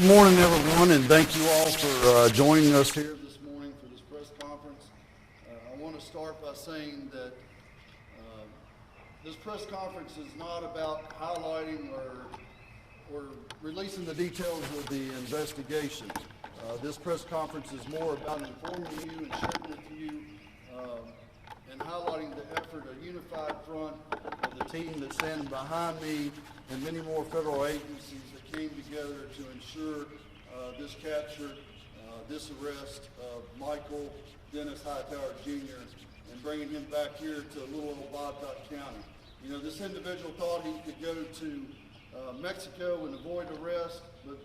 Good morning, everyone, and thank you all for joining us here this morning for this press conference. I want to start by saying that this press conference is not about highlighting or releasing the details of the investigation. This press conference is more about informing you and sharing with you and highlighting the effort, a unified front of the team that's standing behind me and many more federal agencies that came together to ensure this capture, this arrest of Michael Dennis Hightower Jr. and bringing him back here to little old Botetourt County. You know, this individual thought he could go to Mexico and avoid arrest, but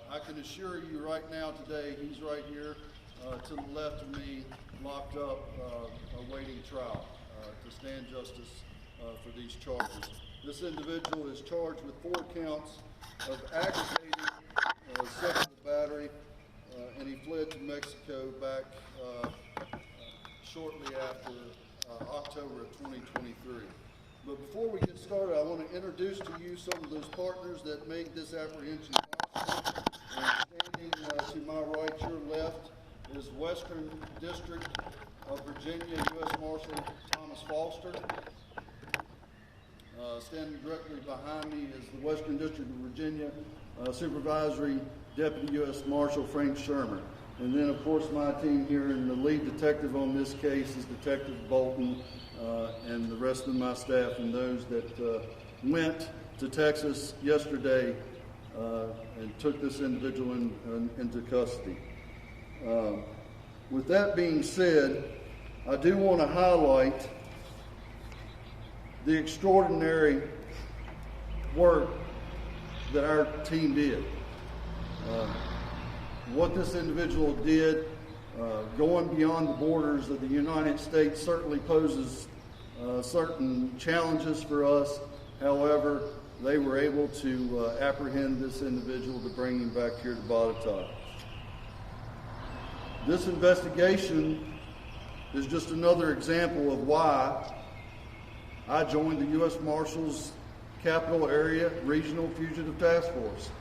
I can assure you right now today, he's right here to the left of me, locked up, awaiting trial to stand justice for these charges. This individual is charged with 4 counts of aggravated sexual battery, and he fled to Mexico back shortly after October of 2023. But before we get started, I want to introduce to you some of those partners that made this apprehension possible. And standing to my right, your left, is Western District of Virginia U.S. Marshal Thomas Foster. Standing directly behind me is the Western District of Virginia Supervisory Deputy U.S. Marshal Frank Sherman. And then, of course, my team here, and the lead detective on this case is Detective Bolton, and the rest of my staff and those that went to Texas yesterday and took this individual into custody. With that being said, I do want to highlight the extraordinary work that our team did. What this individual did, going beyond the borders of the United States, certainly poses certain challenges for us. However, they were able to apprehend this individual to bring him back here to Botetourt. This investigation is just another example of why I joined the U.S. Marshals Capital Area Regional Fugitive Task Force.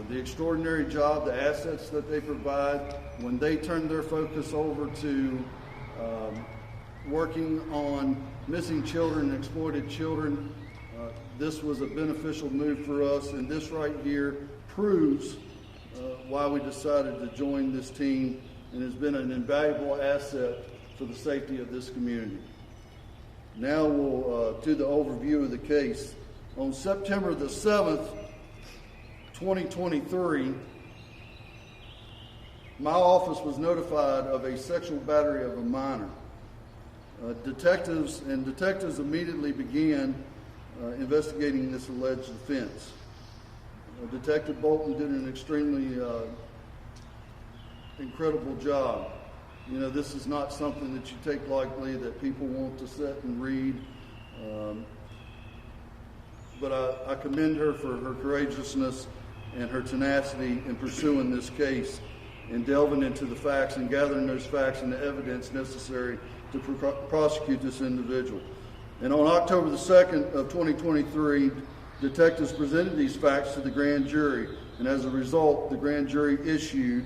The extraordinary job, the assets that they provide, when they turn their focus over to working on missing children and exploited children, this was a beneficial move for us, and this right here proves why we decided to join this team, and has been an invaluable asset for the safety of this community. Now we'll do the overview of the case. On September the 7th, 2023, my office was notified of a sexual battery of a minor. Detectives immediately began investigating this alleged offense. Detective Bolton did an extremely incredible job. You know, this is not something that you take lightly, that people want to sit and read. But I commend her for her courageousness and her tenacity in pursuing this case and delving into the facts and gathering those facts and the evidence necessary to prosecute this individual. And on October the 2nd of 2023, detectives presented these facts to the grand jury, and as a result, the grand jury issued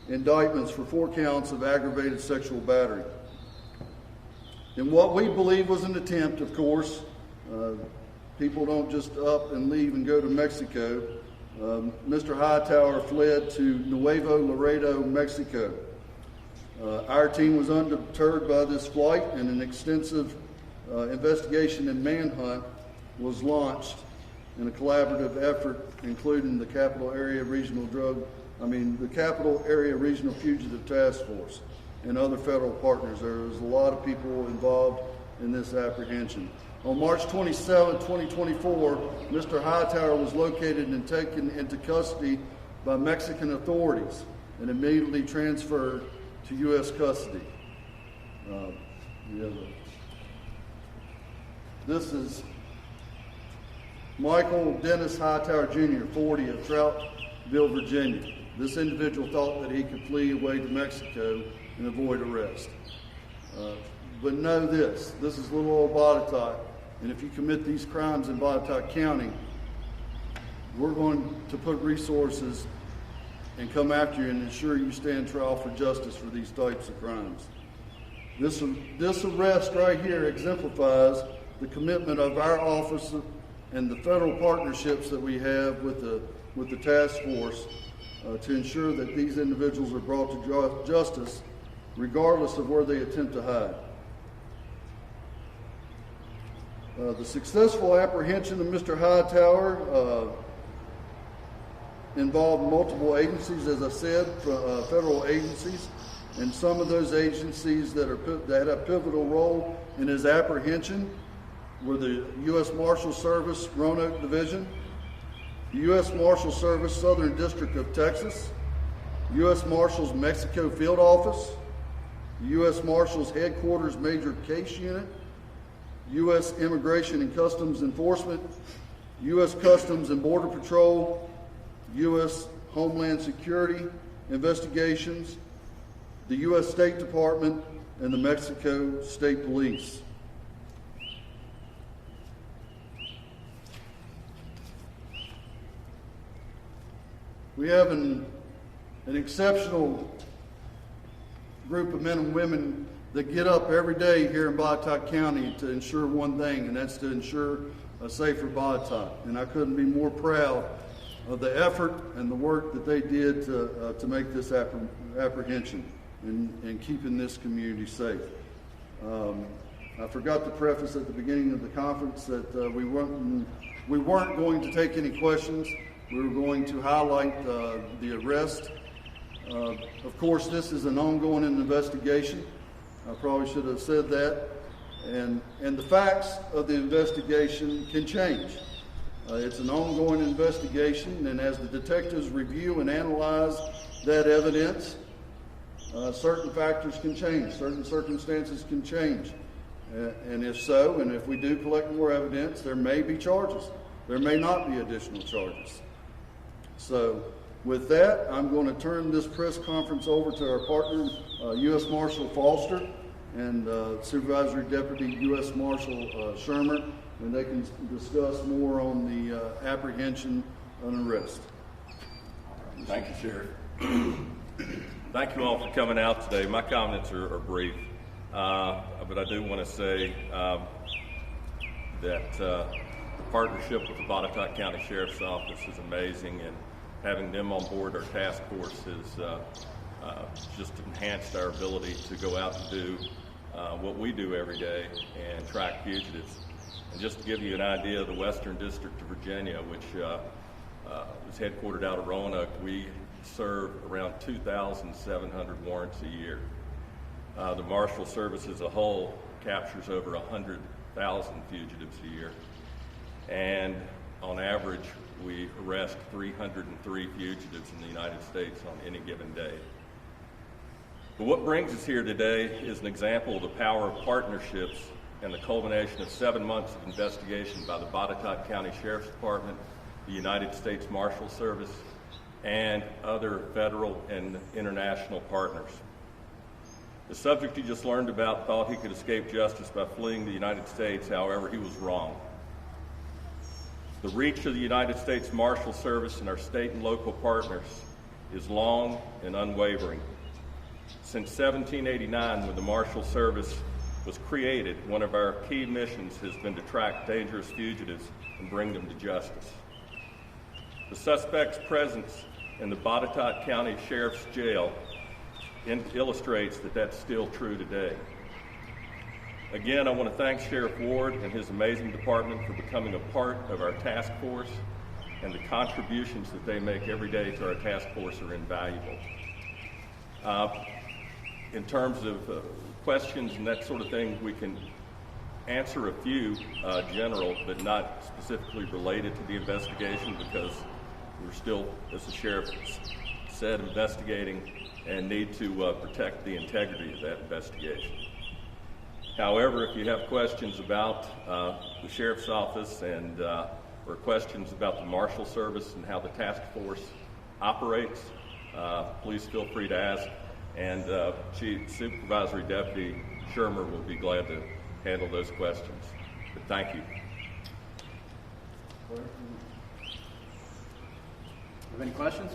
indictments for 4 counts of aggravated sexual battery. In what we believe was an attempt, of course, people don't just up and leave and go to Mexico. Mr. Hightower fled to Nuevo Laredo, Mexico. Our team was undeterred by this flight, and an extensive investigation and manhunt was launched in a collaborative effort, including the Capital Area Regional Fugitive Task Force and other federal partners. There was a lot of people involved in this apprehension. On March 27, 2024, Mr. Hightower was located and taken into custody by Mexican authorities and immediately transferred to U.S. custody. This is Michael Dennis Hightower Jr., 40, of Troutville, Virginia. This individual thought that he could flee away to Mexico and avoid arrest. But know this is little old Botetourt, and if you commit these crimes in Botetourt County, we're going to put resources and come after you and ensure you stand trial for justice for these types of crimes. This arrest right here exemplifies the commitment of our office and the federal partnerships that we have with the task force to ensure that these individuals are brought to justice regardless of where they attempt to hide. The successful apprehension of Mr. Hightower involved multiple agencies, as I said, federal agencies, and some of those agencies that had a pivotal role in his apprehension were the U.S. Marshals Service-Roanoke Division, the U.S. Marshals Service Southern District of Texas, U.S. Marshals Mexico Field Office, the U.S. Marshals Headquarters Major Case Unit, U.S. Immigration and Customs Enforcement, U.S. Customs and Border Patrol, U.S. Homeland Security Investigations, the U.S. State Department, and the Mexico State Police. We have an exceptional group of men and women that get up every day here in Botetourt County to ensure one thing, and that's to ensure a safer Botetourt. And I couldn't be more proud of the effort and the work that they did to make this apprehension and keeping this community safe. I forgot to preface at the beginning of the conference that we weren't going to take any questions. We were going to highlight the arrest. Of course, this is an ongoing investigation. I probably should have said that. And the facts of the investigation can change. It's an ongoing investigation, and as the detectives review and analyze that evidence, certain factors can change, certain circumstances can change. And if so, and if we do collect more evidence, there may be charges. There may not be additional charges. So with that, I'm going to turn this press conference over to our partner, U.S. Marshal Foster, and Supervisory Deputy U.S. Marshal Shermer, and they can discuss more on the apprehension and arrest. Thank you, Sheriff. Thank you all for coming out today. My comments are brief, but I do want to say that the partnership with the Botetourt County Sheriff's Office is amazing, and having them on board our task force has just enhanced our ability to go out and do what we do every day and track fugitives. And just to give you an idea of the Western District of Virginia, which is headquartered out of Roanoke, we serve around 2,700 warrants a year. The Marshals Service as a whole captures over 100,000 fugitives a year. And on average, we arrest 303 fugitives in the United States on any given day. But what brings us here today is an example of the power of partnerships and the culmination of 7 months of investigation by the Botetourt County Sheriff's Department, the United States Marshals Service, and other federal and international partners. The subject you just learned about thought he could escape justice by fleeing the United States. However, he was wrong. The reach of the United States Marshals Service and our state and local partners is long and unwavering. Since 1789, when the Marshals Service was created, one of our key missions has been to track dangerous fugitives and bring them to justice. The suspect's presence in the Botetourt County Sheriff's Jail illustrates that that's still true today. Again, I want to thank Sheriff Ward and his amazing department for becoming a part of our task force, and the contributions that they make every day to our task force are invaluable. In terms of questions and that sort of thing, we can answer a few general, but not specifically related to the investigation, because we're still, as the sheriff said, investigating and need to protect the integrity of that investigation. However, if you have questions about the sheriff's office and or questions about the Marshal Service and how the task force operates, please feel free to ask, and Chief Supervisory Deputy Shermer will be glad to handle those questions. But thank you. Have any questions?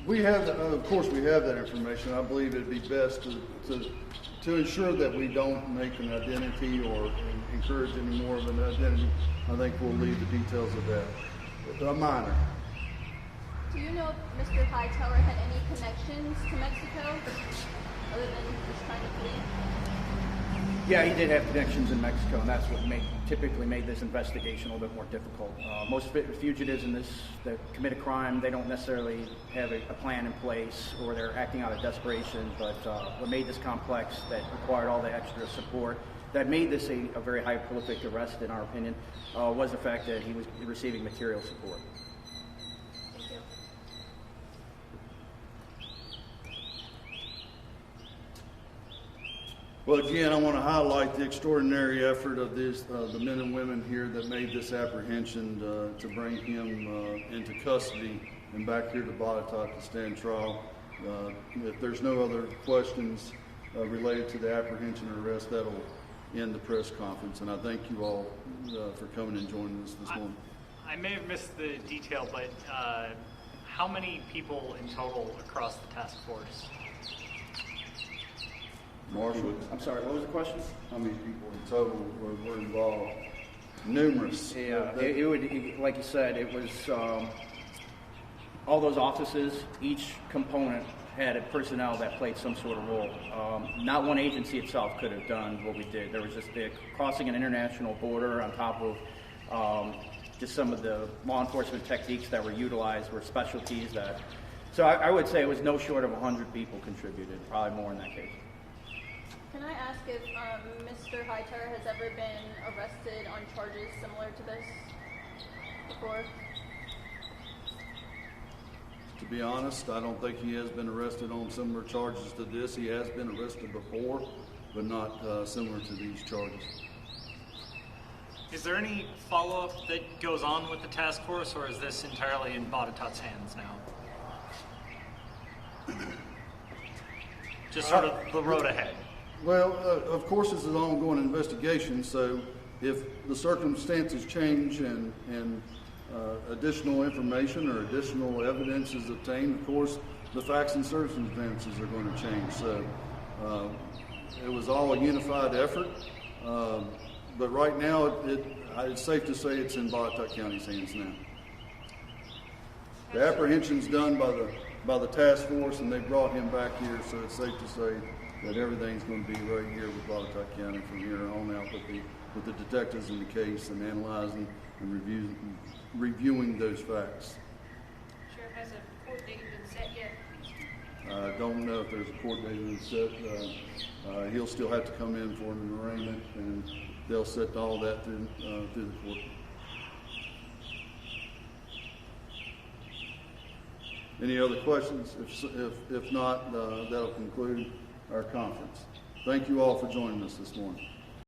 We have, of course, we have that information. I believe it'd be best to ensure that we don't make an identity or encourage any more of an identity. I think we'll leave the details of that. A minor. Do you know if Mr. Hightower had any connections to Mexico other than just trying to flee? Yeah, he did have connections in Mexico, and that's what typically made this investigation a little bit more difficult. Most fugitives in this that commit a crime, they don't necessarily have a plan in place, or they're acting out of desperation. But what made this complex, that required all the extra support, that made this a very high prolific arrest, in our opinion, was the fact that he was receiving material support. Thank you. Well, again, I want to highlight the extraordinary effort of the men and women here that made this apprehension to bring him into custody and back here to Botetourt to stand trial. If there's no other questions related to the apprehension or arrest, that'll end the press conference. And I thank you all for coming and joining us this morning. I may have missed the detail, but how many people in total across the task force? Marshall, I'm sorry, what was the question? how many people in total were involved? Numerous. Yeah, it would, like you said, it was all those offices, each component had a personnel that played some sort of role. Not one agency itself could have done what we did. There was just crossing an international border on top of just some of the law enforcement techniques that were utilized were specialties that, so I would say it was no short of 100 people contributed, probably more in that case. Can I ask if Mr. Hightower has ever been arrested on charges similar to this before? To be honest, I don't think he has been arrested on similar charges to this. He has been arrested before, but not similar to these charges. Is there any follow-up that goes on with the task force, or is this entirely in Botetourt's hands now? Just sort of the road ahead. Well, of course, it's an ongoing investigation, so if the circumstances change and additional information or additional evidence is obtained, of course, the facts and circumstances are going to change. So it was all a unified effort, but right now it's safe to say it's in Botetourt County's hands now. The apprehension's done by the task force, and they brought him back here, so it's safe to say that everything's going to be right here with Botetourt County from here on out with the detectives in the case and analyzing and reviewing those facts. Sheriff, has a court date been set yet? I don't know if there's a court date been set. He'll still have to come in for an arraignment, and they'll set all that through the court. Any other questions? If not, that'll conclude our conference. Thank you all for joining us this morning.